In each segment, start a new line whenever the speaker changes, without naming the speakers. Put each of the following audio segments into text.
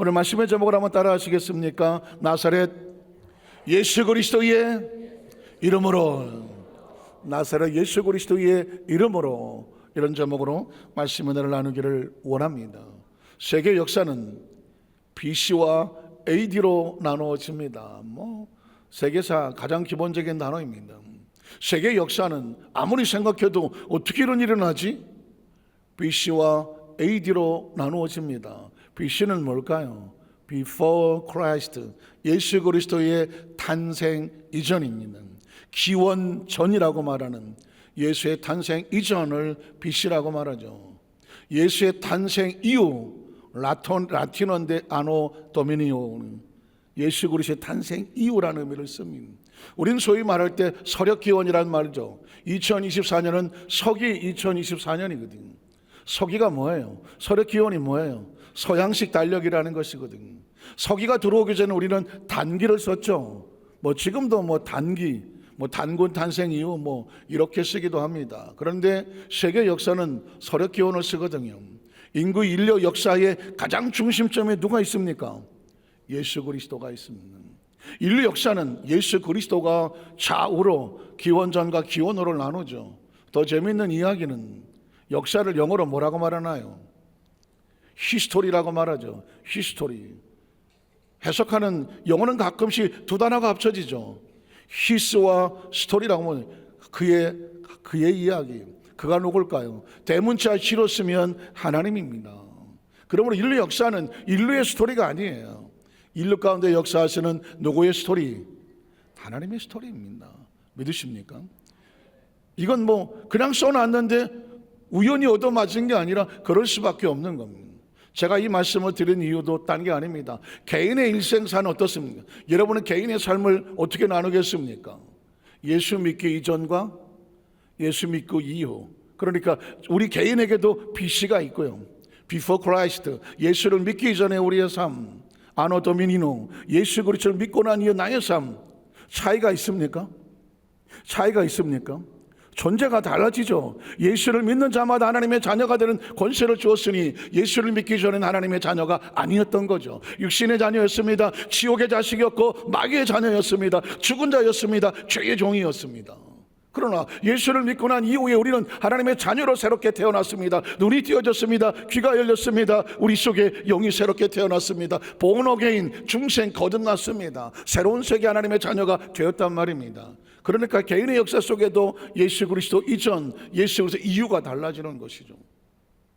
오늘 말씀의 제목을 한번 따라 하시겠습니까? 나사렛 예수 그리스도의 이름으로, 나사렛 예수 그리스도의 이름으로, 이런 제목으로 말씀 은혜를 나누기를 원합니다. 세계 역사는 BC와 AD로 나누어집니다. 세계사 가장 기본적인 단어입니다. 세계 역사는 아무리 생각해도 어떻게 이런 일이 일어나지? BC와 AD로 나누어집니다. BC는 뭘까요? Before Christ, 예수 그리스도의 탄생 이전입니다. 기원 전이라고 말하는 예수의 탄생 이전을 BC라고 말하죠. 예수의 탄생 이후, 라틴어인데 아노 도미니오, 예수 그리스도의 탄생 이후라는 의미를 씁니다. 우린 소위 말할 때 서력기원이라는 말이죠. 2024년은 서기 2024년이거든요. 서기가 뭐예요? 서력기원이 뭐예요? 서양식 달력이라는 것이거든요. 서기가 들어오기 전에 우리는 단기를 썼죠. 지금도 단기, 단군 탄생 이후 이렇게 쓰기도 합니다. 그런데 세계 역사는 서력기원을 쓰거든요. 인구 인류 역사의 가장 중심점에 누가 있습니까? 예수 그리스도가 있습니다. 인류 역사는 예수 그리스도가 좌우로 기원전과 기원후를 나누죠. 더 재미있는 이야기는 역사를 영어로 뭐라고 말하나요? 히스토리라고 말하죠. 히스토리. 해석하는 영어는 가끔씩 두 단어가 합쳐지죠. 히스와 스토리라고 하면 그의 이야기. 그가 누굴까요? 대문자 C로 쓰면 하나님입니다. 그러므로 인류 역사는 인류의 스토리가 아니에요. 인류 가운데 역사하시는 누구의 스토리? 하나님의 스토리입니다. 믿으십니까? 이건 그냥 써놨는데 우연히 얻어맞은 게 아니라 그럴 수밖에 없는 겁니다. 제가 이 말씀을 드린 이유도 딴 게 아닙니다. 개인의 일생사는 어떻습니까? 여러분은 개인의 삶을 어떻게 나누겠습니까? 예수 믿기 이전과 예수 믿고 이후. 그러니까 우리 개인에게도 BC가 있고요. Before Christ, 예수를 믿기 이전에 우리의 삶. 아노 도미니노, 예수 그리스도를 믿고 난 이후 나의 삶. 차이가 있습니까? 차이가 있습니까? 존재가 달라지죠. 예수를 믿는 자마다 하나님의 자녀가 되는 권세를 주었으니 예수를 믿기 전에는 하나님의 자녀가 아니었던 거죠. 육신의 자녀였습니다. 지옥의 자식이었고 마귀의 자녀였습니다. 죽은 자였습니다. 죄의 종이었습니다. 그러나 예수를 믿고 난 이후에 우리는 하나님의 자녀로 새롭게 태어났습니다. 눈이 띄어졌습니다. 귀가 열렸습니다. 우리 속에 영이 새롭게 태어났습니다. born again, 중생 거듭났습니다. 새로운 세계 하나님의 자녀가 되었단 말입니다. 그러니까 개인의 역사 속에도 예수 그리스도 이전, 예수 그리스도 이후가 달라지는 것이죠.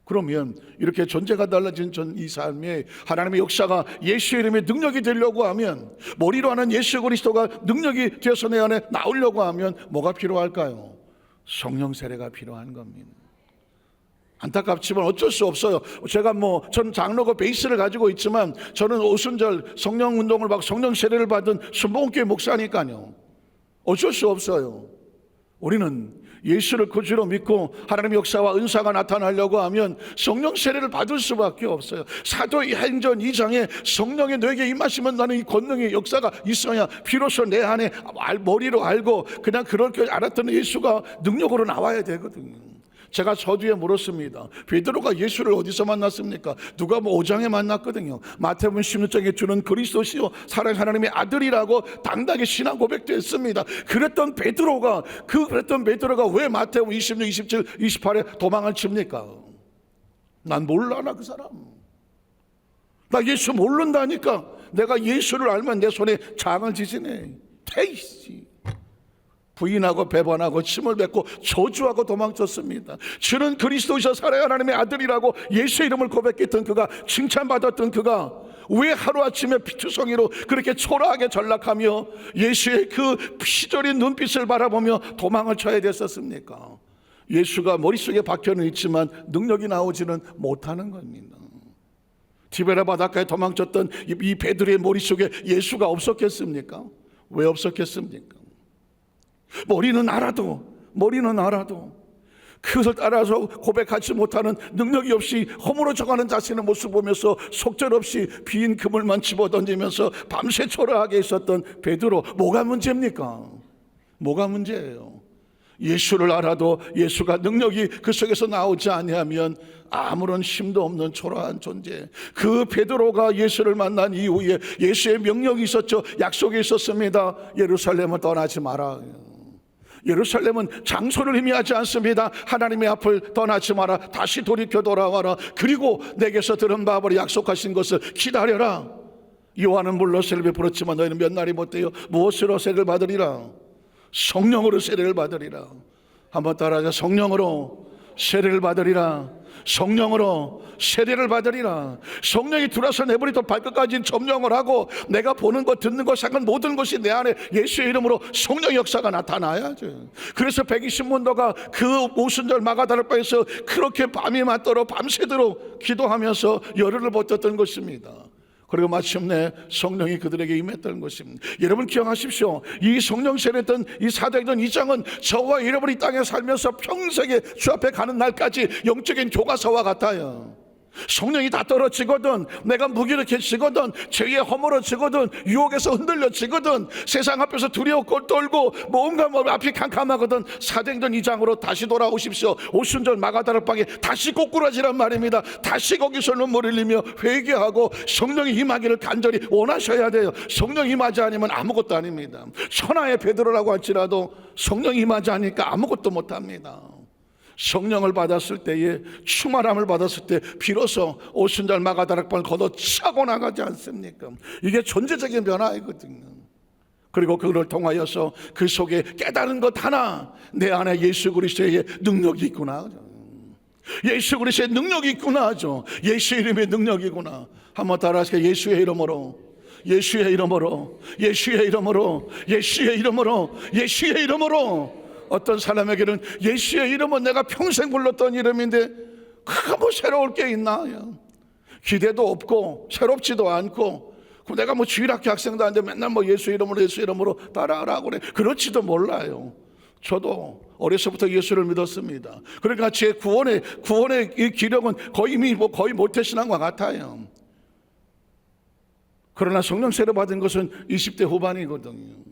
그러면 이렇게 존재가 달라진 이 삶에 하나님의 역사가 예수의 이름의 능력이 되려고 하면, 머리로 하는 예수 그리스도가 능력이 되어서 내 안에 나오려고 하면 뭐가 필요할까요? 성령 세례가 필요한 겁니다. 안타깝지만 어쩔 수 없어요. 제가 전 장로고 베이스를 가지고 있지만 저는 오순절 성령 운동을 받고 성령 세례를 받은 순복음교회 목사니까요. 어쩔 수 없어요. 우리는 예수를 구주로 믿고 하나님의 역사와 은사가 나타나려고 하면 성령 세례를 받을 수밖에 없어요. 사도행전 2장에 성령이 너에게 임하시면 나는 이 권능의 역사가 있어야 비로소 내 안에 머리로 알고 그냥 그렇게 알았던 예수가 능력으로 나와야 되거든요. 제가 서두에 물었습니다. 베드로가 예수를 어디서 만났습니까? 누가복음 5장에 만났거든요. 마태복음 16장에 주는 그리스도시요 살아계신 하나님의 아들이라고 당당히 신앙 고백도 했습니다. 그랬던 베드로가 왜 마태복음 26, 27, 28에 도망을 칩니까? 난 몰라, 그 사람. 나 예수 모른다니까. 내가 예수를 알면 내 손에 장을 지지네. 테이씨. 부인하고 배반하고 침을 뱉고 저주하고 도망쳤습니다. 주는 그리스도이셔 살아야 하나님의 아들이라고 예수의 이름을 고백했던 그가, 칭찬받았던 그가 왜 하루아침에 피투성이로 그렇게 초라하게 전락하며 예수의 그 피저린 눈빛을 바라보며 도망을 쳐야 됐었습니까? 예수가 머릿속에 박혀는 있지만 능력이 나오지는 못하는 겁니다. 디베라 바닷가에 도망쳤던 이 베드로의 머릿속에 예수가 없었겠습니까? 왜 없었겠습니까? 머리는 알아도 그것을 따라서 고백하지 못하는, 능력이 없이 허물어져가는 자신의 모습을 보면서 속절없이 빈 그물만 집어던지면서 밤새 초라하게 있었던 베드로. 뭐가 문제입니까? 뭐가 문제예요? 예수를 알아도 예수가 능력이 그 속에서 나오지 아니하면 아무런 힘도 없는 초라한 존재. 그 베드로가 예수를 만난 이후에 예수의 명령이 있었죠. 약속이 있었습니다. 예루살렘을 떠나지 마라. 예루살렘은 장소를 의미하지 않습니다. 하나님의 앞을 떠나지 마라. 다시 돌이켜 돌아와라. 그리고 내게서 들은 바로 약속하신 것을 기다려라. 요한은 물론 세례를 베풀었지만 너희는 몇 날이 못돼요. 무엇으로 세례를 받으리라? 성령으로 세례를 받으리라. 한번 따라하자. 성령으로 세례를 받으리라. 성령으로 세례를 받으리라. 성령이 들어와서 내 머리부터 발끝까지 점령을 하고 내가 보는 것 듣는 것 생각하는 모든 것이 내 안에 예수의 이름으로 성령 역사가 나타나야죠. 그래서 120문도가 그 오순절 마가다락방에서 그렇게 밤이 맞도록 밤새도록 기도하면서 열흘을 버텼던 것입니다. 그리고 마침내 성령이 그들에게 임했던 것입니다. 여러분 기억하십시오. 이 성령 세례했던 이 사도행전 2장은 저와 여러분이 땅에 살면서 평생에 주 앞에 가는 날까지 영적인 교과서와 같아요. 성령이 다 떨어지거든, 내가 무기력해지거든, 죄에 허물어지거든, 유혹에서 흔들려지거든, 세상 앞에서 두려워 떨고 뭔가 앞이 캄캄하거든, 사도행전 2장으로 다시 돌아오십시오. 오순절 마가다락방에 다시 꼬꾸라지란 말입니다. 다시 거기서 눈물을 흘리며 회개하고 성령이 임하기를 간절히 원하셔야 돼요. 성령이 임하지 않으면 아무것도 아닙니다. 천하의 베드로라고 할지라도 성령이 임하지 않으니까 아무것도 못합니다. 성령을 받았을 때에, 충만함을 받았을 때 비로소 오순절 마가다락방을 걷어차고 나가지 않습니까? 이게 존재적인 변화이거든요. 그리고 그걸 통하여서 그 속에 깨달은 것 하나, 내 안에 예수 그리스도의 능력이 있구나, 예수 그리스도의 능력이 있구나 하죠. 예수의 이름의 능력이구나. 한번 따라하시게. 예수의 이름으로, 예수의 이름으로, 예수의 이름으로, 예수의 이름으로, 예수의 이름으로. 어떤 사람에게는 예수의 이름은 내가 평생 불렀던 이름인데 그거 뭐 새로울 게 있나? 기대도 없고 새롭지도 않고, 내가 뭐 주일학교 학생도 아닌데 맨날 뭐 예수 이름으로 예수 이름으로 따라하라고 그래. 그렇지도 몰라요. 저도 어려서부터 예수를 믿었습니다. 그러니까 제 구원의 이 기력은 거의 모태신앙과 같아요. 그러나 성령 세례 받은 것은 20대 후반이거든요.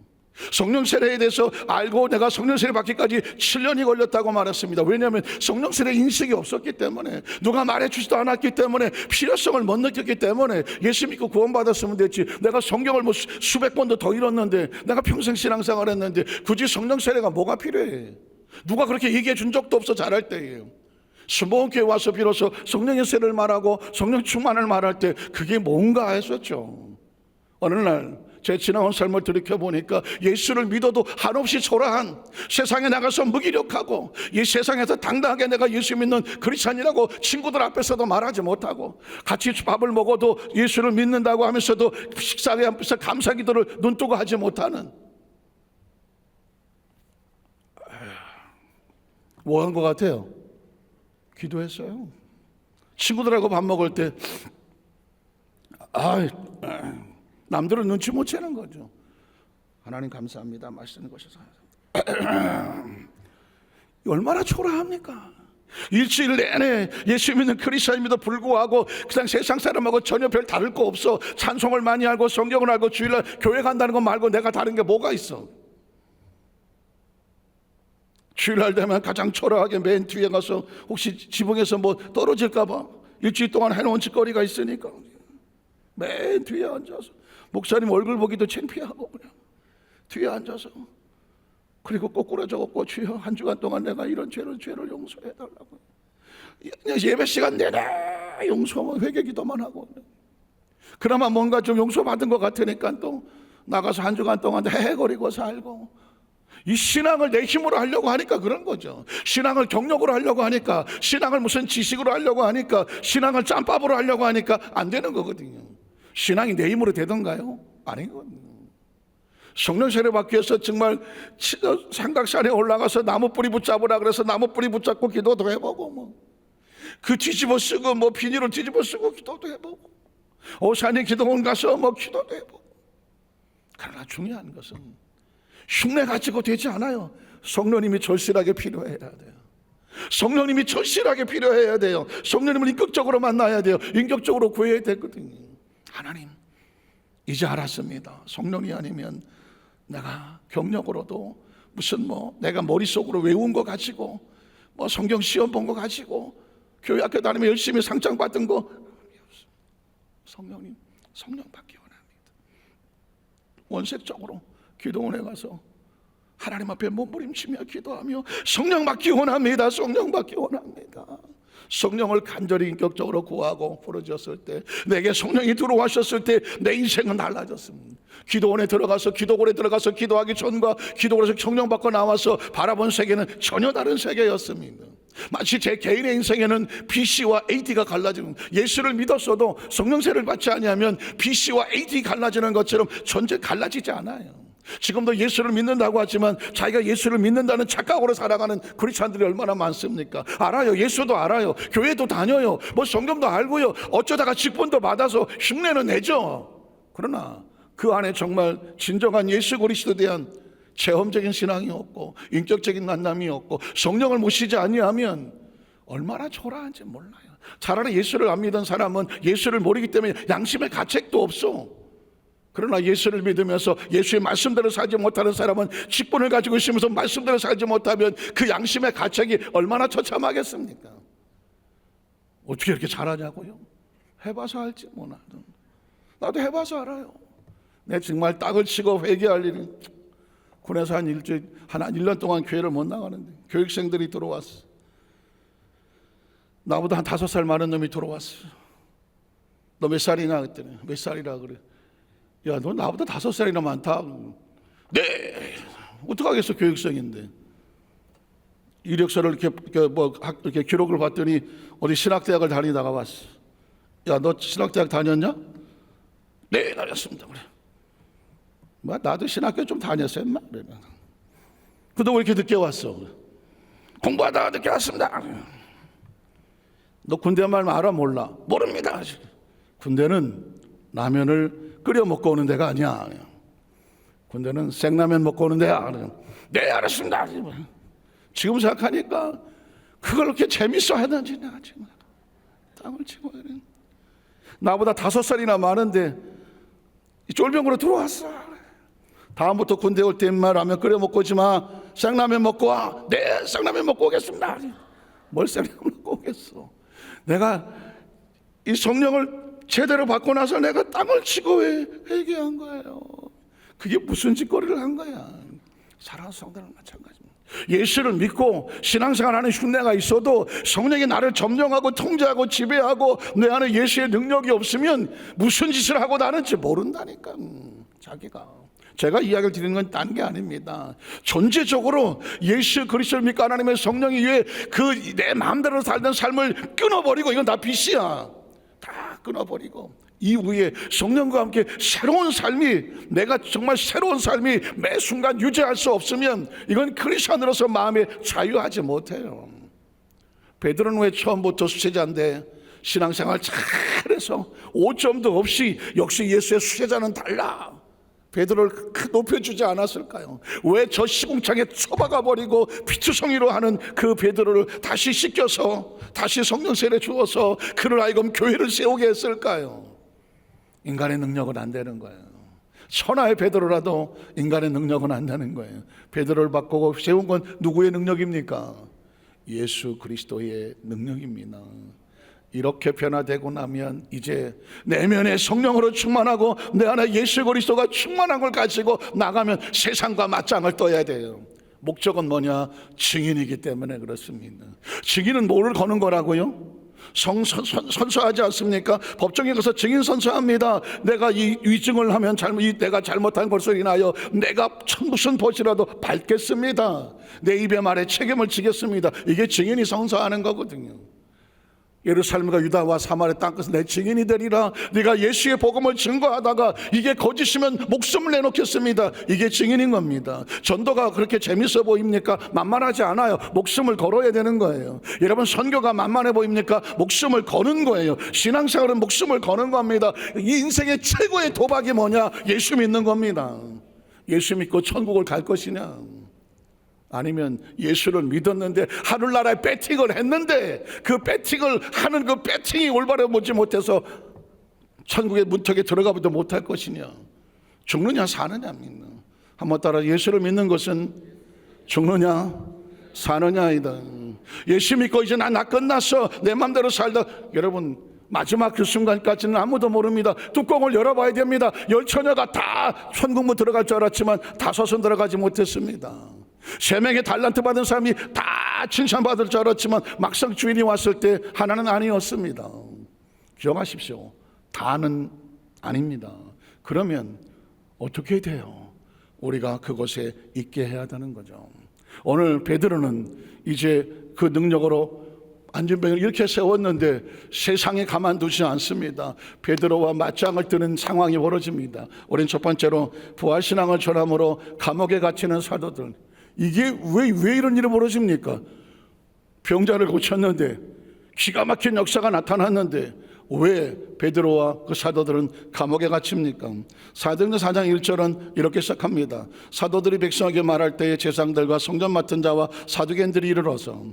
성령 세례에 대해서 알고 내가 성령 세례 받기까지 7년이 걸렸다고 말했습니다. 왜냐하면 성령 세례 인식이 없었기 때문에, 누가 말해주지도 않았기 때문에, 필요성을 못 느꼈기 때문에. 예수 믿고 구원받았으면 됐지, 내가 성경을 뭐 수백 번도 더 읽었는데, 내가 평생 신앙생활 했는데 굳이 성령 세례가 뭐가 필요해? 누가 그렇게 얘기해 준 적도 없어. 잘할 때예요. 수목교회 와서 비로소 성령의 세례를 말하고 성령 충만을 말할 때 그게 뭔가 했었죠. 어느 날 제 지나온 삶을 돌이켜보니까 예수를 믿어도 한없이 초라한, 세상에 나가서 무기력하고, 이 세상에서 당당하게 내가 예수 믿는 크리스찬이라고 친구들 앞에서도 말하지 못하고, 같이 밥을 먹어도 예수를 믿는다고 하면서도 식사회 앞에서 감사기도를 눈뜨고 하지 못하는, 뭐 한 것 같아요? 기도했어요. 친구들하고 밥 먹을 때 남들은 눈치 못 채는 거죠. 하나님 감사합니다. 맛있는 것이서. 얼마나 초라합니까? 일주일 내내 예수 믿는 크리스천임에도 불구하고 그냥 세상 사람하고 전혀 별 다를 거 없어. 찬송을 많이 알고 성경을 알고 주일날 교회 간다는 거 말고 내가 다른 게 뭐가 있어? 주일날 되면 가장 초라하게 맨 뒤에 가서 혹시 지붕에서 뭐 떨어질까 봐 일주일 동안 해놓은 짓거리가 있으니까 맨 뒤에 앉아서 목사님 얼굴 보기도 창피하고 그냥 뒤에 앉아서, 그리고 거꾸로 적었고, 주여 한 주간 동안 내가 이런 죄를 용서해달라고. 예배 시간 내내 용서하고 회개기도만 하고, 그나마 뭔가 좀 용서받은 것 같으니까 또 나가서 한 주간 동안 헤헤거리고 살고. 이 신앙을 내 힘으로 하려고 하니까 그런 거죠. 신앙을 경력으로 하려고 하니까, 신앙을 무슨 지식으로 하려고 하니까, 신앙을 짬밥으로 하려고 하니까 안 되는 거거든요. 신앙이 내 힘으로 되던가요? 아니거든요. 성령 세례 받기 위해서 정말 삼각산에 올라가서 나무 뿌리 붙잡으라 그래서 나무 뿌리 붙잡고 기도도 해보고, 뭐 그 뒤집어 쓰고 뭐 비닐을 뒤집어 쓰고 기도도 해보고, 오산에 기도원 가서 뭐 기도도 해보고. 그러나 중요한 것은 흉내 가지고 되지 않아요. 성령님이 절실하게 필요해야 돼요. 성령님이 절실하게 필요해야 돼요. 성령님을 인격적으로 만나야 돼요. 인격적으로 구해야 되거든요. 하나님, 이제 알았습니다. 성령이 아니면 내가 경력으로도 무슨 내가 머릿속으로 외운 거 가지고 성경 시험 본 거 가지고 교회 학교 다니며 열심히 상장 받은 거, 성령님, 성령 받기 원합니다. 원색적으로 기도원에 가서 하나님 앞에 몸부림치며 기도하며 성령 받기 원합니다. 성령 받기 원합니다. 성령을 간절히 인격적으로 구하고 부르짖었을 때, 내게 성령이 들어와셨을 때 내 인생은 달라졌습니다. 기도원에 들어가서 기도골에 들어가서 기도하기 전과 기도골에서 성령 받고 나와서 바라본 세계는 전혀 다른 세계였습니다. 마치 제 개인의 인생에는 BC와 AD가 갈라지는, 예수를 믿었어도 성령세를 받지 아니하면 BC와 AD 갈라지는 것처럼 전혀 갈라지지 않아요. 지금도 예수를 믿는다고 하지만 자기가 예수를 믿는다는 착각으로 살아가는 크리스찬들이 얼마나 많습니까? 알아요. 예수도 알아요. 교회도 다녀요. 성경도 알고요. 어쩌다가 직분도 받아서 흉내는 내죠. 그러나 그 안에 정말 진정한 예수 그리스도에 대한 체험적인 신앙이 없고 인격적인 만남이 없고 성령을 모시지 아니하면 얼마나 초라한지 몰라요. 차라리 예수를 안 믿은 사람은 예수를 모르기 때문에 양심의 가책도 없어. 그러나 예수를 믿으면서 예수의 말씀대로 살지 못하는 사람은 직분을 가지고 있으면서 말씀대로 살지 못하면 그 양심의 가책이 얼마나 처참하겠습니까? 어떻게 이렇게 잘하냐고요? 해봐서 알지 나도 해봐서 알아요. 내 정말 딱을 치고 회개할 일이, 군에서 한 1년 동안 교회를 못 나가는데 교육생들이 들어왔어. 나보다 한 5살 많은 놈이 들어왔어. 너 몇 살이냐 그랬더니 몇 살이라 그래. 야, 너 나보다 5살이나 많다. 네, 어떡하겠어, 교육생인데. 이력서를 이렇게 기록을 봤더니 어디 신학대학을 다니다가 왔어. 야, 너 신학대학 다녔냐? 네, 다녔습니다. 그래. 나도 신학교 좀 다녔어요, 인마. 그래. 근데 왜 이렇게 늦게 왔어? 공부하다가 늦게 왔습니다. 너 군대 말 알아, 몰라? 모릅니다. 군대는 라면을 끓여 먹고 오는 데가 아니야. 군대는 생라면 먹고 오는 데야. 네, 알았습니다. 지금 생각하니까 그걸 그렇게 재밌어 하는지 내가 지금 땅을 치고 그래. 나보다 5살이나 많은데 쫄병으로 들어왔어. 다음부터 군대 올 때 라면 끓여 먹고 오지 마. 생라면 먹고 와. 네, 생라면 먹고 오겠습니다. 뭘 생라면 먹고 오겠어. 내가 이 성령을 제대로 받고 나서 내가 땅을 치고 회개한 거예요. 그게 무슨 짓거리를 한 거야. 사랑하는 성도는 마찬가지입니다. 예수를 믿고 신앙생활하는 흉내가 있어도 성령이 나를 점령하고 통제하고 지배하고 내 안에 예수의 능력이 없으면 무슨 짓을 하고 나는지 모른다니까. 자기가. 제가 이야기를 드리는 건 딴 게 아닙니다. 전체적으로 예수 그리스도를 믿고 하나님의 성령이 왜 그 내 마음대로 살던 삶을 끊어버리고, 이건 다 빚이야. 다 끊어버리고 이후에 성령과 함께 새로운 삶이, 내가 정말 새로운 삶이 매 순간 유지할 수 없으면 이건 크리스천으로서 마음에 자유하지 못해요. 베드로는 왜 처음부터 수제자인데 신앙생활 잘해서 오점도 없이 역시 예수의 수제자는 달라, 베드로를 높여주지 않았을까요? 왜 저 시궁창에 처박아 버리고 피투성이로 하는 그 베드로를 다시 씻겨서 다시 성령 세례 주어서 그를 하여금 교회를 세우게 했을까요? 인간의 능력은 안 되는 거예요. 천하의 베드로라도 인간의 능력은 안 되는 거예요. 베드로를 바꾸고 세운 건 누구의 능력입니까? 예수 그리스도의 능력입니다. 이렇게 변화되고 나면 이제 내면에 성령으로 충만하고 내 안에 예수 그리스도가 충만한 걸 가지고 나가면 세상과 맞짱을 떠야 돼요. 목적은 뭐냐? 증인이기 때문에 그렇습니다. 증인은 뭐를 거는 거라고요? 선서하지 않습니까? 법정에 가서 증인 선서합니다. 내가 이 위증을 하면 내가 잘못한 것으로 인하여 내가 무슨 벗이라도 밟겠습니다. 내 입의 말에 책임을 지겠습니다. 이게 증인이 선서하는 거거든요. 예루살렘과 유다와 사마리아 땅끝에서 내 증인이 되리라. 네가 예수의 복음을 증거하다가 이게 거짓이면 목숨을 내놓겠습니다. 이게 증인인 겁니다. 전도가 그렇게 재밌어 보입니까? 만만하지 않아요. 목숨을 걸어야 되는 거예요. 여러분, 선교가 만만해 보입니까? 목숨을 거는 거예요. 신앙생활은 목숨을 거는 겁니다. 이 인생의 최고의 도박이 뭐냐? 예수 믿는 겁니다. 예수 믿고 천국을 갈 것이냐, 아니면 예수를 믿었는데 하늘나라에 배팅을 했는데 그 배팅을 하는 그 배팅이 올바로 보지 못해서 천국의 문턱에 들어가보도 못할 것이냐, 죽느냐 사느냐입니다. 한번 따라, 예수를 믿는 것은 죽느냐 사느냐이다. 예수 믿고 이제 나 끝났어, 내 맘대로 살다. 여러분, 마지막 그 순간까지는 아무도 모릅니다. 뚜껑을 열어봐야 됩니다. 10처녀가 다 천국문 들어갈 줄 알았지만 5은 들어가지 못했습니다. 3명의 달란트 받은 사람이 다 칭찬받을 줄 알았지만 막상 주인이 왔을 때 하나는 아니었습니다. 기억하십시오. 다는 아닙니다. 그러면 어떻게 돼요? 우리가 그곳에 있게 해야 되는 거죠. 오늘 베드로는 이제 그 능력으로 안전병을 이렇게 세웠는데 세상에 가만두지 않습니다. 베드로와 맞짱을 뜨는 상황이 벌어집니다. 우린 첫 번째로 부활신앙을 전함으로 감옥에 갇히는 사도들. 이게 왜 이런 일이 벌어집니까? 병자를 고쳤는데, 기가 막힌 역사가 나타났는데 왜 베드로와 그 사도들은 감옥에 갇힙니까? 사도행전 4장 1절은 이렇게 시작합니다. 사도들이 백성에게 말할 때에 제사장들과 성전 맡은 자와 사두개인들이 이르러서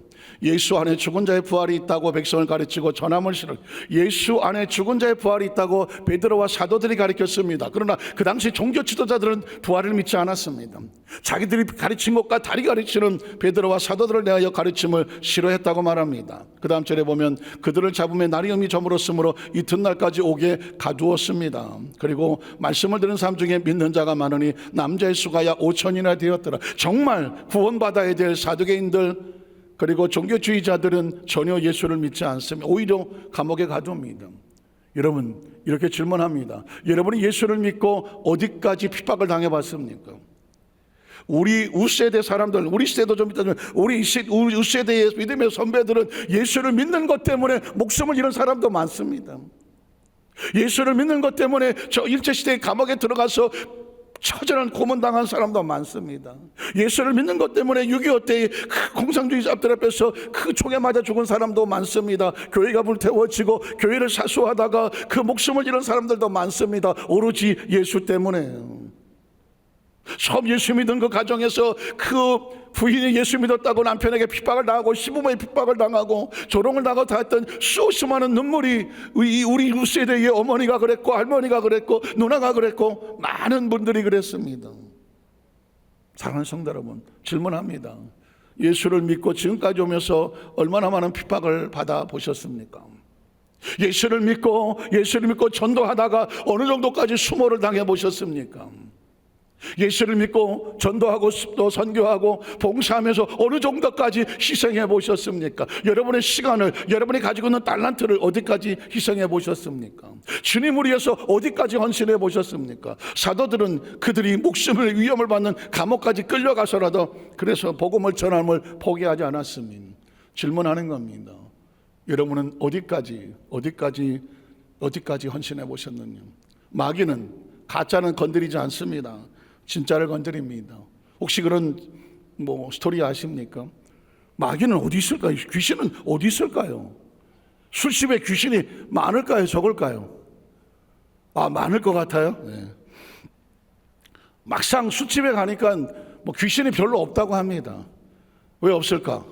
예수 안에 죽은 자의 부활이 있다고 백성을 가르치고 전함을 실어. 예수 안에 죽은 자의 부활이 있다고 베드로와 사도들이 가르쳤습니다. 그러나 그 당시 종교 지도자들은 부활을 믿지 않았습니다. 자기들이 가르친 것과 다리 가르치는 베드로와 사도들을 대하여 가르침을 싫어했다고 말합니다. 그 다음 절에 보면 그들을 잡으면 날이 음이 저물었으므로 이튿날까지 오게 가두었습니다. 그리고 말씀을 들은 사람 중에 믿는 자가 많으니 남자의 수가 약 5천이나 되었더라. 정말 구원받아야 될 사두개인들 그리고 종교주의자들은 전혀 예수를 믿지 않습니다. 오히려 감옥에 가두옵니다. 여러분, 이렇게 질문합니다. 여러분이 예수를 믿고 어디까지 핍박을 당해봤습니까? 우리 우세대 사람들, 우리 세대도 좀 있다면 우리 우세대의 믿음의 선배들은 예수를 믿는 것 때문에 목숨을 잃은 사람도 많습니다. 예수를 믿는 것 때문에 저 일제시대의 감옥에 들어가서 처절한 고문당한 사람도 많습니다. 예수를 믿는 것 때문에 6.25 때의 그 공산주의자들 앞에서 그 총에 맞아 죽은 사람도 많습니다. 교회가 불태워지고 교회를 사수하다가 그 목숨을 잃은 사람들도 많습니다. 오로지 예수 때문에. 처음 예수 믿은 그 가정에서 그 부인이 예수 믿었다고 남편에게 핍박을 당하고 시부모의 핍박을 당하고 조롱을 당하고 다 했던 수없이 많은 눈물이 우리 세대의 어머니가 그랬고 할머니가 그랬고 누나가 그랬고 많은 분들이 그랬습니다. 사랑하는 성도 여러분, 질문합니다. 예수를 믿고 지금까지 오면서 얼마나 많은 핍박을 받아보셨습니까? 예수를 믿고 전도하다가 어느 정도까지 수모를 당해보셨습니까? 예수를 믿고 전도하고 또 선교하고 봉사하면서 어느 정도까지 희생해 보셨습니까? 여러분의 시간을, 여러분이 가지고 있는 달란트를 어디까지 희생해 보셨습니까? 주님을 위해서 어디까지 헌신해 보셨습니까? 사도들은 그들이 목숨을 위험을 받는 감옥까지 끌려가서라도 그래서 복음을 전함을 포기하지 않았습니다. 질문하는 겁니다. 여러분은 어디까지 헌신해 보셨느냐? 마귀는 가짜는 건드리지 않습니다. 진짜를 건드립니다. 혹시 그런 스토리 아십니까? 마귀는 어디 있을까요? 귀신은 어디 있을까요? 술집에 귀신이 많을까요? 적을까요? 많을 것 같아요. 네. 막상 술집에 가니까 귀신이 별로 없다고 합니다. 왜 없을까?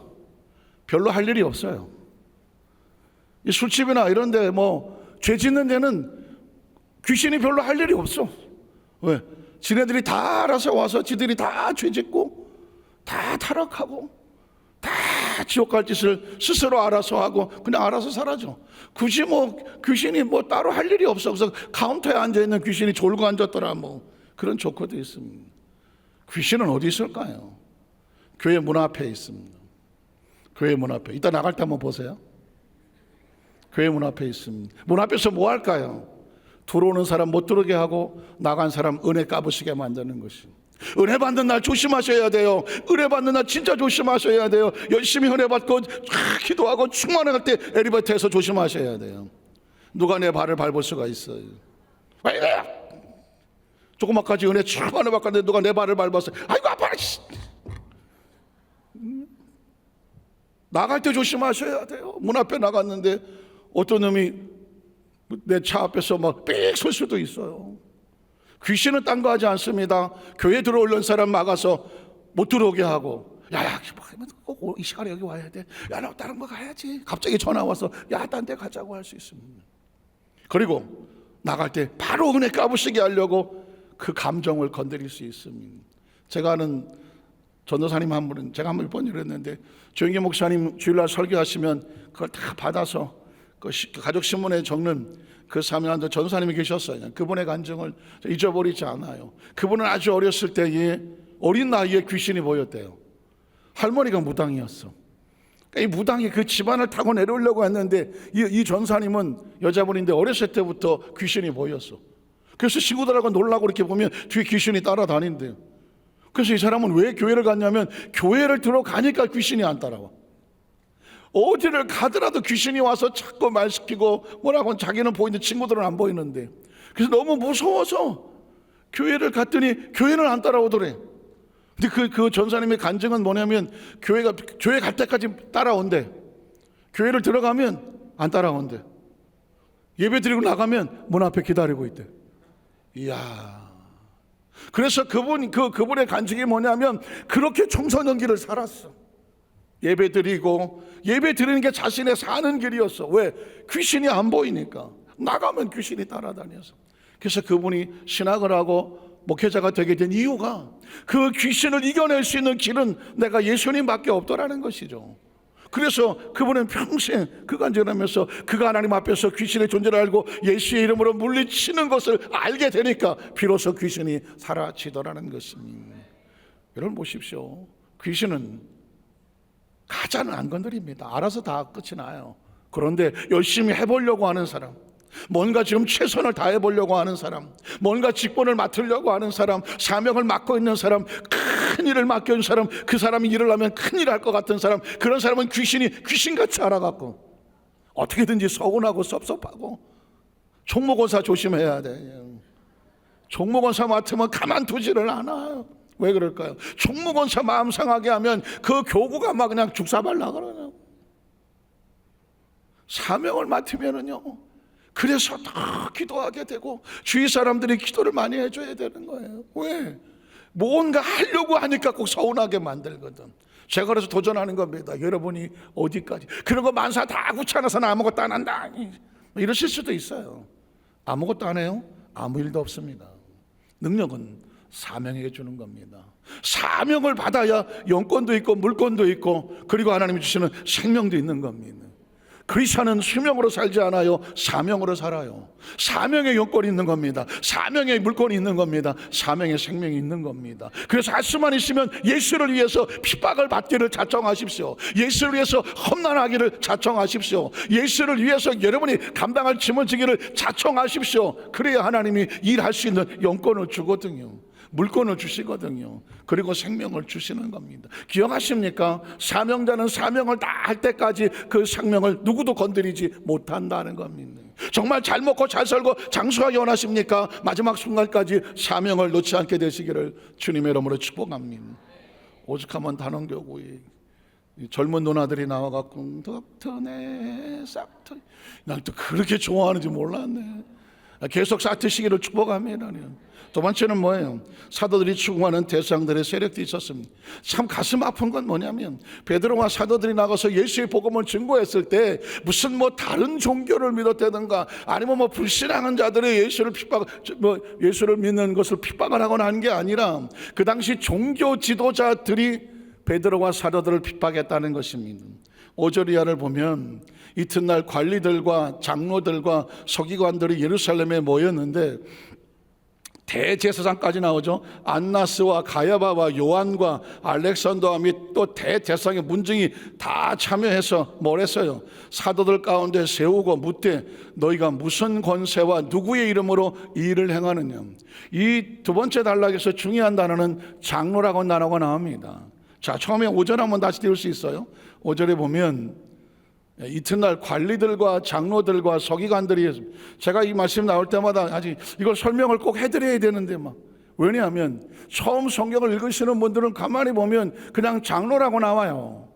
별로 할 일이 없어요. 이 술집이나 이런 데 죄 짓는 데는 귀신이 별로 할 일이 없어. 왜? 지네들이 다 알아서 와서 지들이 다 죄 짓고 다 타락하고 다 지옥 갈 짓을 스스로 알아서 하고 그냥 알아서 사라져. 굳이 귀신이 따로 할 일이 없어. 그래서 카운터에 앉아있는 귀신이 졸고 앉았더라 그런 조커도 있습니다. 귀신은 어디 있을까요? 교회 문 앞에 있습니다. 교회 문 앞에. 이따 나갈 때 한번 보세요. 교회 문 앞에 있습니다. 문 앞에서 뭐 할까요? 들어오는 사람 못 들어오게 하고 나간 사람 은혜 까부시게 만드는 것이. 은혜 받는 날 조심하셔야 돼요. 은혜 받는 날 진짜 조심하셔야 돼요. 열심히 은혜 받고 기도하고 충만할 때 엘리베이터에서 조심하셔야 돼요. 누가 내 발을 밟을 수가 있어요. 조그맣까지 은혜 충만을 받았는데 누가 내 발을 밟았어요. 아이고 아파라. 나갈 때 조심하셔야 돼요. 문 앞에 나갔는데 어떤 놈이 내 차 앞에서 삑 설 수도 있어요. 귀신은 딴 거 하지 않습니다. 교회 들어오려는 사람 막아서 못 들어오게 하고, 야, 꼭 이 시간에 여기 와야 돼. 야, 나 다른 거 가야지. 갑자기 전화 와서, 야, 딴 데 가자고 할 수 있습니다. 그리고 나갈 때 바로 은혜 까부시게 하려고 그 감정을 건드릴 수 있습니다. 제가 아는 전도사님 한 분은 제가 한 번 이랬는데 조영기 목사님 주일날 설교하시면 그걸 다 받아서 그 가족 신문에 적는 그 사명한도 전도사님이 계셨어요. 그분의 간증을 잊어버리지 않아요. 그분은 아주 어렸을 때에 어린 나이에 귀신이 보였대요. 할머니가 무당이었어. 이 무당이 그 집안을 타고 내려오려고 했는데 이 전사님은 여자분인데 어렸을 때부터 귀신이 보였어. 그래서 친구들하고 놀라고 이렇게 보면 뒤에 귀신이 따라다닌대요. 그래서 이 사람은 왜 교회를 갔냐면 교회를 들어가니까 귀신이 안 따라와. 어디를 가더라도 귀신이 와서 자꾸 말 시키고 뭐라고 자기는 보이는데 친구들은 안 보이는데 그래서 너무 무서워서 교회를 갔더니 교회는 안 따라오더래. 근데 그 전사님의 간증은 뭐냐면 교회 갈 때까지 따라온대. 교회를 들어가면 안 따라온대. 예배 드리고 나가면 문 앞에 기다리고 있대. 이야. 그래서 그분의 간증이 뭐냐면 그렇게 청소년기를 살았어. 예배 드리는 게 자신의 사는 길이었어. 왜? 귀신이 안 보이니까. 나가면 귀신이 따라다녀서. 그래서 그분이 신학을 하고 목회자가 되게 된 이유가 그 귀신을 이겨낼 수 있는 길은 내가 예수님밖에 없더라는 것이죠. 그래서 그분은 평생 그 간증을 하면서 그가 하나님 앞에서 귀신의 존재를 알고 예수의 이름으로 물리치는 것을 알게 되니까 비로소 귀신이 사라지더라는 것입니다. 여러분 보십시오. 귀신은 가짜는 안 건드립니다. 알아서 다 끝이 나요. 그런데 열심히 해보려고 하는 사람, 뭔가 지금 최선을 다해보려고 하는 사람, 뭔가 직분을 맡으려고 하는 사람, 사명을 맡고 있는 사람, 큰 일을 맡겨준 사람, 그 사람이 일을 하면 큰일 할 것 같은 사람, 그런 사람은 귀신이 귀신같이 알아갖고 어떻게든지 서운하고 섭섭하고 총무권사 조심해야 돼. 총무권사 맡으면 가만두지를 않아요. 왜 그럴까요? 총무권사 마음 상하게 하면 그 교구가 막 그냥 죽사발라 그러냐. 사명을 맡으면은요, 그래서 더 기도하게 되고 주위 사람들이 기도를 많이 해줘야 되는 거예요. 왜? 뭔가 하려고 하니까 꼭 서운하게 만들거든. 제가 그래서 도전하는 겁니다. 여러분이 어디까지 그런 거 만사 다 귀찮아서는 아무것도 안 한다 이러실 수도 있어요. 아무것도 안 해요? 아무 일도 없습니다. 능력은 사명에게 주는 겁니다. 사명을 받아야 영권도 있고 물권도 있고 그리고 하나님이 주시는 생명도 있는 겁니다. 크리스천은 수명으로 살지 않아요. 사명으로 살아요. 사명의 영권이 있는 겁니다. 사명의 물권이 있는 겁니다. 사명의 생명이 있는 겁니다. 그래서 할 수만 있으면 예수를 위해서 핍박을 받기를 자청하십시오. 예수를 위해서 험난하기를 자청하십시오. 예수를 위해서 여러분이 감당할 짐을 지기를 자청하십시오. 그래야 하나님이 일할 수 있는 영권을 주거든요. 물권을 주시거든요. 그리고 생명을 주시는 겁니다. 기억하십니까? 사명자는 사명을 다 할 때까지 그 생명을 누구도 건드리지 못한다는 겁니다. 정말 잘 먹고 잘 살고 장수하기 원하십니까? 마지막 순간까지 사명을 놓지 않게 되시기를 주님의 이름으로 축복합니다. 오죽하면 단원교구에 젊은 누나들이 나와갖고 덕터네 싹터, 난 또 그렇게 좋아하는지 몰랐네. 계속 싹트시기를 축복합니다. 두 번째는 뭐예요? 사도들이 추구하는 대상들의 세력도 있었습니다. 참 가슴 아픈 건 뭐냐면 베드로와 사도들이 나가서 예수의 복음을 증거했을 때 무슨 뭐 다른 종교를 믿었다든가 아니면 뭐 불신앙한 자들의 예수를 믿는 것을 핍박을 하거나 하는 게 아니라 그 당시 종교 지도자들이 베드로와 사도들을 핍박했다는 것입니다. 5절 이하를 보면 이튿날 관리들과 장로들과 서기관들이 예루살렘에 모였는데 대제사장까지 나오죠. 안나스와 가야바와 요한과 알렉산더와 및 또 대제사장의 문증이 다 참여해서 뭘 했어요? 사도들 가운데 세우고 묻되 너희가 무슨 권세와 누구의 이름으로 이 일을 행하느냐. 이 두 번째 단락에서 중요한 단어는 장로라고 단어가 나옵니다. 자, 처음에 5절 한번 다시 띄울 수 있어요? 5절에 보면 이튿날 관리들과 장로들과 서기관들이, 제가 이 말씀 나올 때마다 아직 이걸 설명을 꼭 해드려야 되는데 왜냐하면 처음 성경을 읽으시는 분들은 가만히 보면 그냥 장로라고 나와요.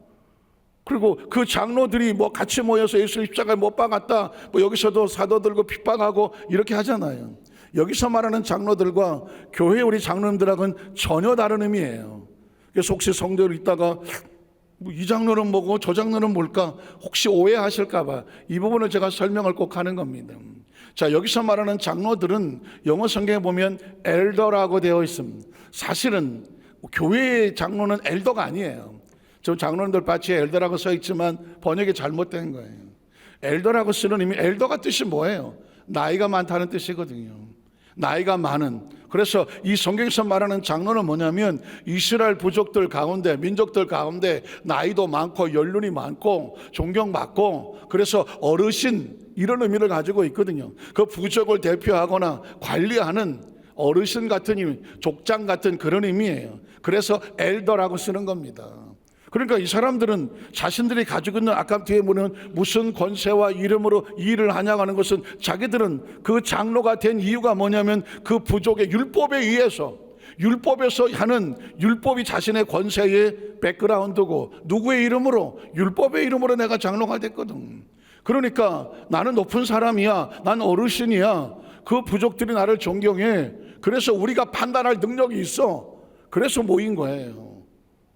그리고 그 장로들이 뭐 같이 모여서 예수 십자가에 못 박았다, 뭐 여기서도 사도들고 핍박하고 이렇게 하잖아요. 여기서 말하는 장로들과 교회 우리 장로님들하고는 전혀 다른 의미예요. 그래서 혹시 성도를 있다가 이 장로는 뭐고 저 장로는 뭘까 혹시 오해하실까봐 이 부분을 제가 설명을 꼭 하는 겁니다. 자, 여기서 말하는 장로들은 영어 성경에 보면 엘더라고 되어 있습니다. 사실은 교회의 장로는 엘더가 아니에요. 저 장로님들 바지에 엘더라고 써 있지만 번역이 잘못된 거예요. 엘더라고 쓰는 의미, 엘더가 뜻이 뭐예요? 나이가 많다는 뜻이거든요. 나이가 많은. 그래서 이 성경에서 말하는 장로는 뭐냐면 이스라엘 부족들 가운데, 민족들 가운데 나이도 많고 연륜이 많고 존경받고, 그래서 어르신, 이런 의미를 가지고 있거든요. 그 부족을 대표하거나 관리하는 어르신 같은 의미, 족장 같은 그런 의미예요. 그래서 엘더라고 쓰는 겁니다. 그러니까 이 사람들은 자신들이 가지고 있는, 아까 뒤에 보면 무슨 권세와 이름으로 이 일을 하냐고 하는 것은, 자기들은 그 장로가 된 이유가 뭐냐면 그 부족의 율법에 의해서, 율법에서 하는, 율법이 자신의 권세의 백그라운드고, 누구의 이름으로? 율법의 이름으로 내가 장로가 됐거든. 그러니까 나는 높은 사람이야, 난 어르신이야, 그 부족들이 나를 존경해, 그래서 우리가 판단할 능력이 있어, 그래서 모인 거예요.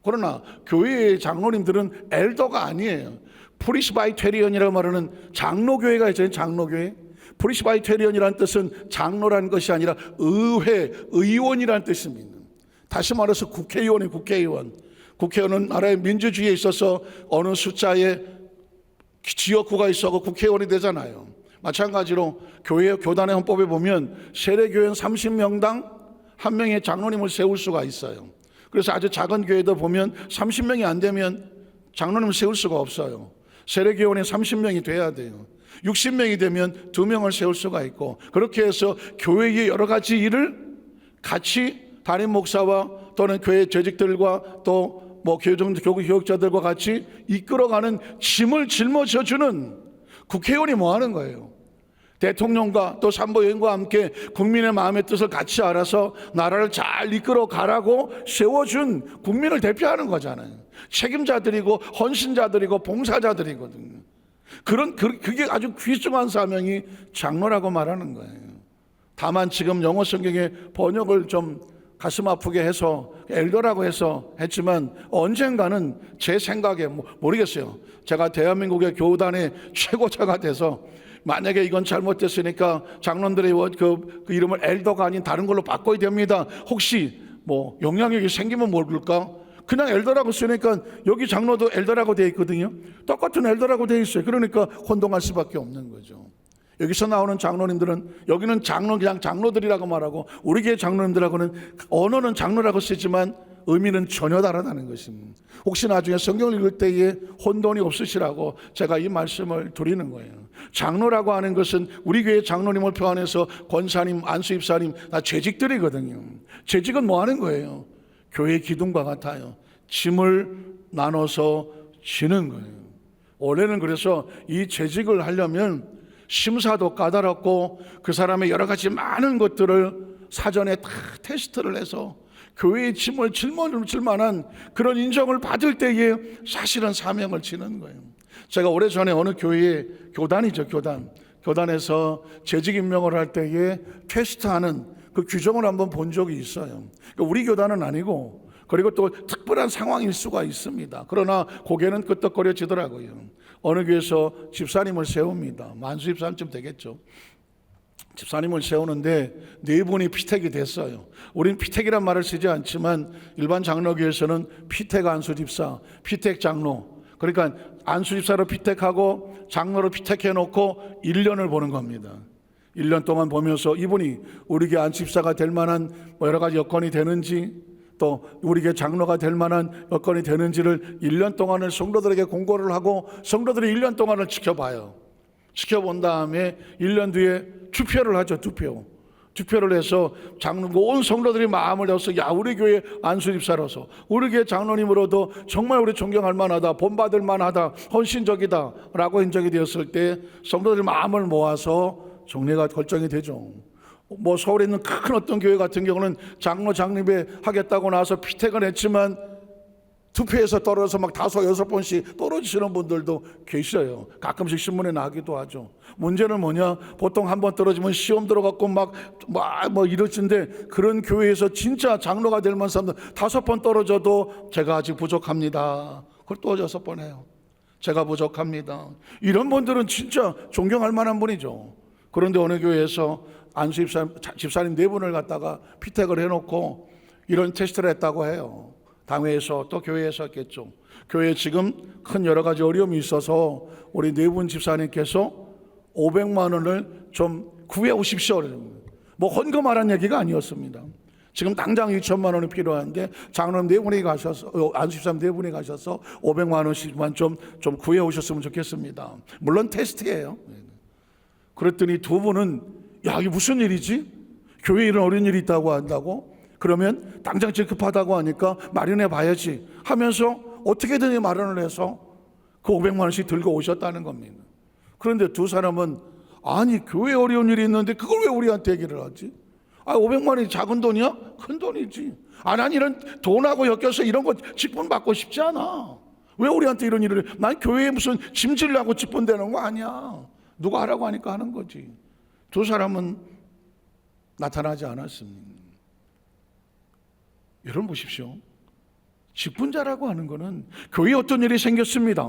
그러나 교회의 장로님들은 엘더가 아니에요. 프리스바이테리언이라고 말하는 장로교회가 있잖아요. 장로교회. 프리스바이테리언이라는 뜻은 장로라는 것이 아니라 의회, 의원이라는 뜻입니다. 다시 말해서 국회의원이 국회의원. 국회의원은 나라의 민주주의에 있어서 어느 숫자의 지역구가 있어서 국회의원이 되잖아요. 마찬가지로 교회, 교단의 헌법에 보면 세례교회는 30명당 한 명의 장로님을 세울 수가 있어요. 그래서 아주 작은 교회도 보면 30명이 안 되면 장로님을 세울 수가 없어요. 세례교원이 30명이 돼야 돼요. 60명이 되면 2명을 세울 수가 있고, 그렇게 해서 교회의 여러 가지 일을 같이 담임 목사와 또는 교회 재직들과 또 교구 교육자들과 같이 이끌어가는 짐을 짊어져 주는 국회의원이 뭐 하는 거예요? 대통령과 또 산부인과 함께 국민의 마음의 뜻을 같이 알아서 나라를 잘 이끌어 가라고 세워준 국민을 대표하는 거잖아요. 책임자들이고 헌신자들이고 봉사자들이거든요. 그게 아주 귀중한 사명이 장로라고 말하는 거예요. 다만 지금 영어 성경의 번역을 좀 가슴 아프게 해서 엘더라고 해서 했지만, 언젠가는 제 생각에 모르겠어요. 제가 대한민국의 교단의 최고자가 돼서 만약에 이건 잘못됐으니까 장로들의 그 이름을 엘더가 아닌 다른 걸로 바꿔야 됩니다. 혹시 영향력이 생기면 모를까? 그냥 엘더라고 쓰니까 여기 장로도 엘더라고 되어 있거든요. 똑같은 엘더라고 되어 있어요. 그러니까 혼동할 수밖에 없는 거죠. 여기서 나오는 장로님들은, 여기는 장로, 그냥 장로들이라고 말하고, 우리 교회 장로님들하고는 언어는 장로라고 쓰지만 의미는 전혀 다르다는 것입니다. 혹시 나중에 성경을 읽을 때에 혼돈이 없으시라고 제가 이 말씀을 드리는 거예요. 장로라고 하는 것은 우리 교회 장로님을 포함해서 권사님, 안수입사님 다 재직들이거든요. 재직은 뭐 하는 거예요? 교회 기둥과 같아요. 짐을 나눠서 지는 거예요. 원래는 그래서 이 재직을 하려면 심사도 까다롭고 그 사람의 여러 가지 많은 것들을 사전에 다 테스트를 해서 교회의 짐을 짊어질 만한 그런 인정을 받을 때에 사실은 사명을 지는 거예요. 제가 오래전에 어느 교회의 교단이죠, 교단에서 재직 임명을 할 때에 테스트하는 그 규정을 한번 본 적이 있어요. 그러니까 우리 교단은 아니고, 그리고 또 특별한 상황일 수가 있습니다. 그러나 고개는 끄덕거려지더라고요. 어느 교회에서 집사님을 세웁니다. 만수 집사님쯤 되겠죠. 집사님을 세우는데 4분이 피택이 됐어요. 우린 피택이란 말을 쓰지 않지만 일반 장로교에서는 피택 안수 집사, 피택 장로, 그러니까 안수 집사로 피택하고 장로로 피택해 놓고 1년을 보는 겁니다. 1년 동안 보면서 이분이 우리 교회 안수 집사가 될 만한 여러 가지 여건이 되는지, 또 우리 교회 장로가 될 만한 여건이 되는지를 1년 동안을 성도들에게 공고를 하고, 성도들이 1년 동안을 지켜봐요. 지켜본 다음에 1년 뒤에 투표를 하죠. 투표를 해서 온 성도들이 마음을 넣어서, 야, 우리 교회 안수집사로서, 우리 교회 장로님으로도 정말 우리 존경할 만하다, 본받을 만하다, 헌신적이다 라고 인정이 되었을 때 성도들이 마음을 모아서 종례가 결정이 되죠. 서울에 있는 큰 어떤 교회 같은 경우는 장로 장립회 하겠다고 나서 피택을 했지만 투표에서 떨어져서 막 5, 6번씩 떨어지시는 분들도 계셔요. 가끔씩 신문에 나기도 하죠. 문제는 뭐냐? 보통 한 번 떨어지면 시험 들어갖고 막 이러신데, 그런 교회에서 진짜 장로가 될 만한 사람들 5번 떨어져도 제가 아직 부족합니다. 그걸 또 6번 해요. 제가 부족합니다. 이런 분들은 진짜 존경할 만한 분이죠. 그런데 어느 교회에서 안수 집사님 4분을 갖다가 피택을 해놓고 이런 테스트를 했다고 해요. 당회에서 또 교회에서 했겠죠. 교회에 지금 큰 여러 가지 어려움이 있어서 우리 네 분 집사님께서 500만 원을 좀 구해 오십시오. 뭐 헌금하라는 얘기가 아니었습니다. 지금 당장 2천만 원이 필요한데 장로님 네 분이 가셔서, 안수집사님 네 분이 가셔서 500만 원씩만 좀 구해 오셨으면 좋겠습니다. 물론 테스트예요. 그랬더니 두 분은 야, 이게 무슨 일이지? 교회에 이런 어려운 일이 있다고 한다고? 그러면 당장 급하다고 하니까 마련해 봐야지 하면서 어떻게든 마련을 해서 그 500만 원씩 들고 오셨다는 겁니다. 그런데 두 사람은 아니, 교회에 어려운 일이 있는데 그걸 왜 우리한테 얘기를 하지? 500만 원이 작은 돈이야? 큰 돈이지. 난 이런 돈하고 엮여서 이런 거 직분 받고 싶지 않아. 왜 우리한테 이런 일을 해? 난 교회에 무슨 짐질라고 직분 되는 거 아니야. 누가 하라고 하니까 하는 거지. 두 사람은 나타나지 않았습니다. 여러분 보십시오. 직분자라고 하는 거는 교회에 어떤 일이 생겼습니다.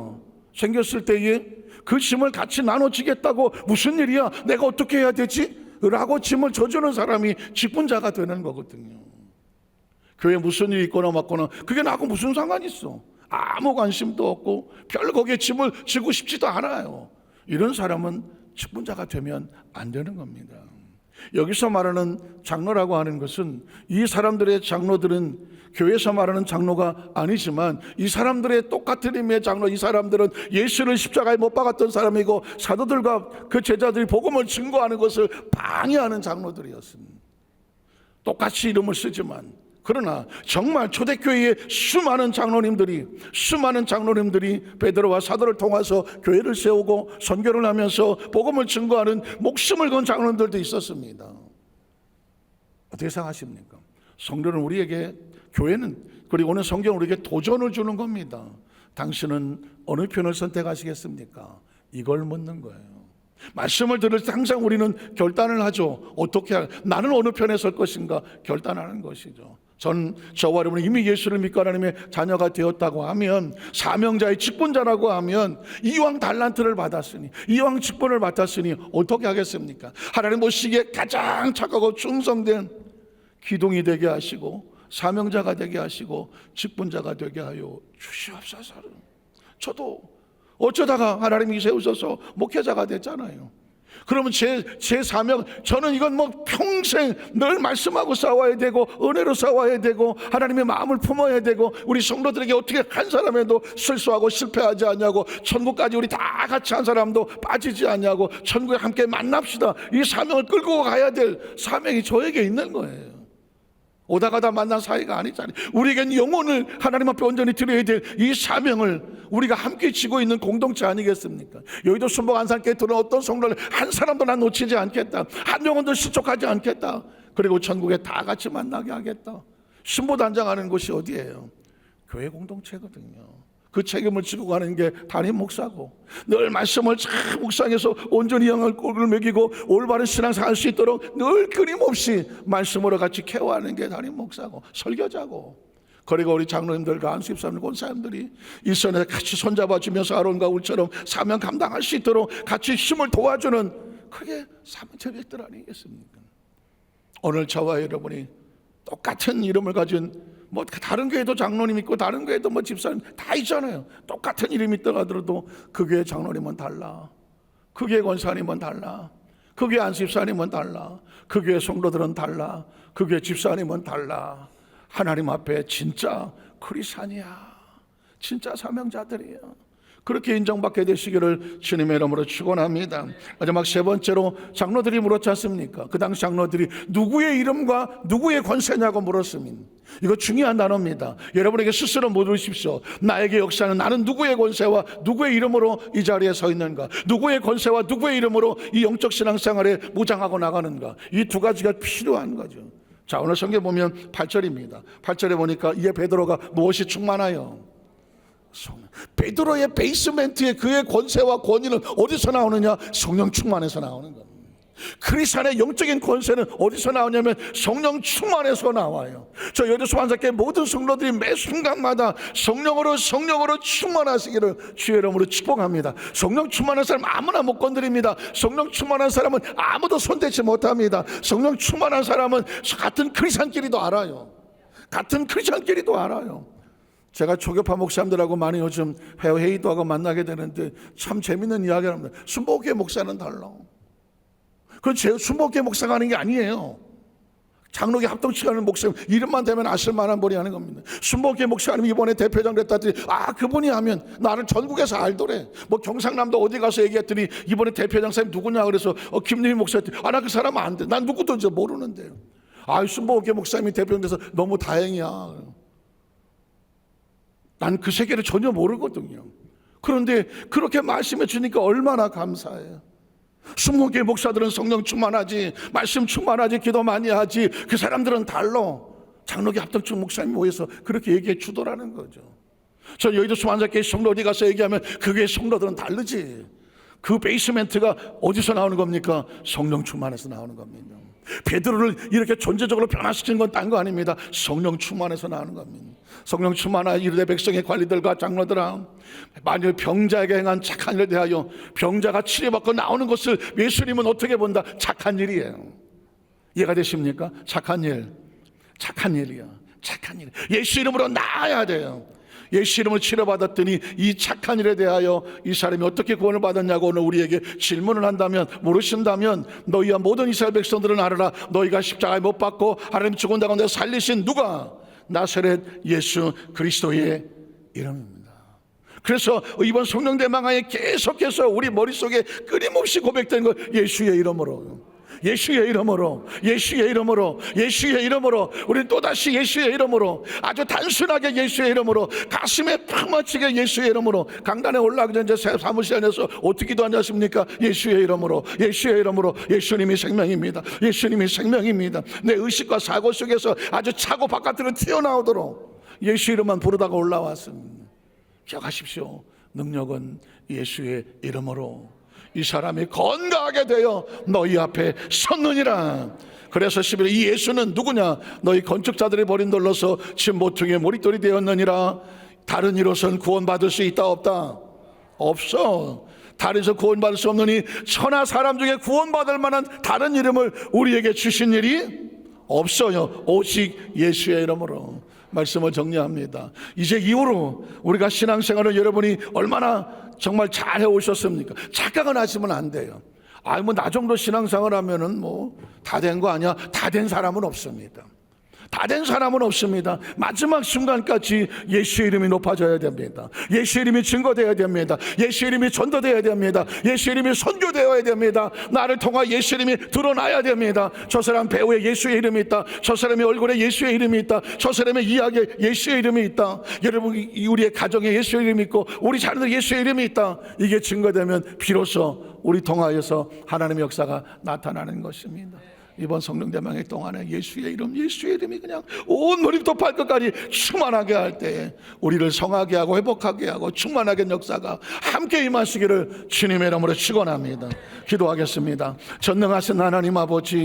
생겼을 때에 그 짐을 같이 나눠지겠다고 무슨 일이야? 내가 어떻게 해야 되지? 라고 짐을 져주는 사람이 직분자가 되는 거거든요. 교회에 무슨 일이 있거나 맞거나 그게 나하고 무슨 상관이 있어? 아무 관심도 없고 별 거기에 짐을 지고 싶지도 않아요. 이런 사람은 직분자가 되면 안 되는 겁니다. 여기서 말하는 장로라고 하는 것은 이 사람들의 장로들은 교회에서 말하는 장로가 아니지만 이 사람들의 똑같은 의미의 장로, 이 사람들은 예수를 십자가에 못 박았던 사람이고 사도들과 그 제자들이 복음을 증거하는 것을 방해하는 장로들이었습니다. 똑같이 이름을 쓰지만 그러나 정말 초대교회의 수많은 장로님들이 베드로와 사도를 통해서 교회를 세우고 선교를 하면서 복음을 증거하는 목숨을 건 장로님들도 있었습니다. 어떻게 생각하십니까? 성도는 우리에게, 교회는, 그리고 오늘 성경은 우리에게 도전을 주는 겁니다. 당신은 어느 편을 선택하시겠습니까? 이걸 묻는 거예요. 말씀을 들을 때 항상 우리는 결단을 하죠. 어떻게 나는 어느 편에 설 것인가 결단하는 것이죠. 저와 여러분은 이미 예수를 믿고 하나님의 자녀가 되었다고 하면, 사명자의 직분자라고 하면, 이왕 달란트를 받았으니, 이왕 직분을 맡았으니 어떻게 하겠습니까? 하나님 보시기에 가장 착하고 충성된 기둥이 되게 하시고 사명자가 되게 하시고 직분자가 되게 하여 주시옵소서. 저도 어쩌다가 하나님이 세우셔서 목회자가 됐잖아요. 그러면 제 사명, 저는 이건 뭐 평생 늘 말씀하고 싸워야 되고 은혜로 싸워야 되고 하나님의 마음을 품어야 되고 우리 성도들에게 어떻게 한 사람에도 실수하고 실패하지 않냐고, 천국까지 우리 다 같이 한 사람도 빠지지 않냐고, 천국에 함께 만납시다, 이 사명을 끌고 가야 될 사명이 저에게 있는 거예요. 오다 가다 만난 사이가 아니잖아요. 우리에겐 영혼을 하나님 앞에 온전히 드려야 될 이 사명을 우리가 함께 지고 있는 공동체 아니겠습니까? 여의도 순복 안산교회 들어온 어떤 성도를 한 사람도 난 놓치지 않겠다, 한 영혼도 실족하지 않겠다, 그리고 천국에 다 같이 만나게 하겠다. 신부단장하는 곳이 어디예요? 교회 공동체거든요. 그 책임을 지고 가는 게 담임 목사고, 늘 말씀을 잘 묵상해서 온전히 영을 꼴을 먹이고 올바른 신앙생활 할 수 있도록 늘 끊임없이 말씀으로 같이 케어하는 게 담임 목사고 설교자고, 그리고 우리 장로님들과 안수집사님, 권사님들이 일선에서 같이 손잡아주면서 아론과 울처럼 사명 감당할 수 있도록 같이 힘을 도와주는, 그게 사명체백들 아니겠습니까? 오늘 저와 여러분이 똑같은 이름을 가진, 뭐 다른 교회도 장로님 있고 다른 교회도 뭐 집사님 다 있잖아요. 똑같은 이름이 있더라도 그 교회 장로님은 달라, 그 교회 권사님은 달라, 그 교회 안수집사님은 달라, 그 교회 성도들은 달라, 그 교회 집사님은 달라. 하나님 앞에 진짜 크리스찬이야, 진짜 사명자들이야. 그렇게 인정받게 되시기를 주님의 이름으로 축원합니다. 마지막 세 번째로 장로들이 물었지 않습니까? 그 당시 장로들이 누구의 이름과 누구의 권세냐고 물었습니다. 이거 중요한 단어입니다. 여러분에게 스스로 물으십시오. 나에게 역사는 나는 누구의 권세와 누구의 이름으로 이 자리에 서 있는가? 누구의 권세와 누구의 이름으로 이 영적 신앙생활에 무장하고 나가는가? 이 두 가지가 필요한 거죠. 자, 오늘 성경 보면 8절입니다. 8절에 보니까 이에 베드로가 무엇이 충만하여? 베드로의 베이스멘트에 그의 권세와 권위는 어디서 나오느냐? 성령 충만해서 나오는 겁니다. 크리스찬의 영적인 권세는 어디서 나오냐면 성령 충만해서 나와요. 저 여기서 환상계 모든 성도들이 매 순간마다 성령으로 충만하시기를 주의 이름으로 축복합니다. 성령 충만한 사람 아무나 못 건드립니다. 성령 충만한 사람은 아무도 손대지 못합니다. 성령 충만한 사람은 같은 크리스찬끼리도 알아요. 같은 크리스천끼리도 알아요. 제가 초교파 목사님들하고 많이 요즘 회의도 하고 만나게 되는데 참 재밌는 이야기를 합니다. 순복음교회 목사는 달라. 그건 제 순복음교회 목사가 하는 게 아니에요. 장로교 합동치하는 목사님 이름만 대면 아실만한 분이 하는 겁니다. 순복음교회 목사님 이번에 대표장 됐다더니 그분이 하면 나는 전국에서 알더래. 뭐 경상남도 어디 가서 얘기했더니 이번에 대표장 사님 누구냐 그래서 김유희 목사한테 나 그 사람 안 돼. 난 누구도 이제 모르는데요. 순복음교회 목사님이 대표장 돼서 너무 다행이야. 난 그 세계를 전혀 모르거든요. 그런데 그렇게 말씀해 주니까 얼마나 감사해요. 순복음교회 목사들은 성령 충만하지, 말씀 충만하지, 기도 많이 하지. 그 사람들은 달라. 장로교 합동충 목사님 모여서 그렇게 얘기해 주더라는 거죠. 저 여의도 수만사교회 성로 어디 가서 얘기하면 그게 성로들은 다르지. 그 베이스멘트가 어디서 나오는 겁니까? 성령 충만해서 나오는 겁니다. 베드로를 이렇게 존재적으로 변화시킨 건 딴 거 아닙니다. 성령 충만해서 나오는 겁니다. 성령 충만한 이르되 백성의 관리들과 장로들아, 만일 병자에게 행한 착한 일에 대하여 병자가 치료받고 나오는 것을 예수님은 어떻게 본다? 착한 일이에요. 이해가 되십니까? 착한 일, 착한 일이야. 착한 일. 예수 이름으로 나아야 돼요. 예수 이름으로 치료받았더니 이 착한 일에 대하여 이 사람이 어떻게 구원을 받았냐고 오늘 우리에게 질문을 한다면, 모르신다면 너희와 모든 이스라엘 백성들은 알아라. 너희가 십자가에 못 박고 하나님 죽은 가운데 살리신 누가? 나사렛 예수 그리스도의 이름입니다. 그래서 이번 성령대망하에 계속해서 우리 머릿속에 끊임없이 고백되는 거, 예수의 이름으로, 예수의 이름으로, 예수의 이름으로, 예수의 이름으로. 우리는 또다시 예수의 이름으로, 아주 단순하게 예수의 이름으로, 가슴에 팍 맞추게 예수의 이름으로. 강단에 올라가기 전에 사무실 안에서 어떻게 기도하셨습니까? 예수의 이름으로, 예수의 이름으로. 예수님이 생명입니다. 예수님이 생명입니다. 내 의식과 사고 속에서 아주 차고 바깥으로 튀어나오도록 예수 이름만 부르다가 올라왔습니다. 기억하십시오. 능력은 예수의 이름으로. 이 사람이 건강하게 되어 너희 앞에 섰느니라. 그래서 11절, 이 예수는 누구냐? 너희 건축자들이 버린 돌로서 집 모퉁이의 머릿돌이 되었느니라. 다른 이로선 구원받을 수 있다 없다? 없어. 다른에서 구원받을 수 없느니 천하 사람 중에 구원받을 만한 다른 이름을 우리에게 주신 일이 없어요. 오직 예수의 이름으로. 말씀을 정리합니다. 이제 이후로 우리가 신앙생활을 여러분이 얼마나 정말 잘 해오셨습니까? 착각은 하시면 안 돼요. 나 정도 신앙생활 하면은 다 된 거 아니야? 다 된 사람은 없습니다. 다 된 사람은 없습니다. 마지막 순간까지 예수의 이름이 높아져야 됩니다. 예수의 이름이 증거되어야 됩니다. 예수의 이름이 전도되어야 됩니다. 예수의 이름이 선교되어야 됩니다. 나를 통하 예수의 이름이 드러나야 됩니다. 저 사람 배우에 예수의 이름이 있다. 저 사람의 얼굴에 예수의 이름이 있다. 저 사람의 이야기에 예수의 이름이 있다. 여러분, 우리의 가정에 예수의 이름이 있고 우리 자녀들 예수의 이름이 있다. 이게 증거되면 비로소 우리 통하여서 하나님의 역사가 나타나는 것입니다. 이번 성령대망의 동안에 예수의 이름이 그냥 온 머리부터 발끝까지 충만하게 할 때 우리를 성하게 하고 회복하게 하고 충만하게 역사가 함께 임하시기를 주님의 이름으로 축원합니다. 기도하겠습니다. 전능하신 하나님 아버지,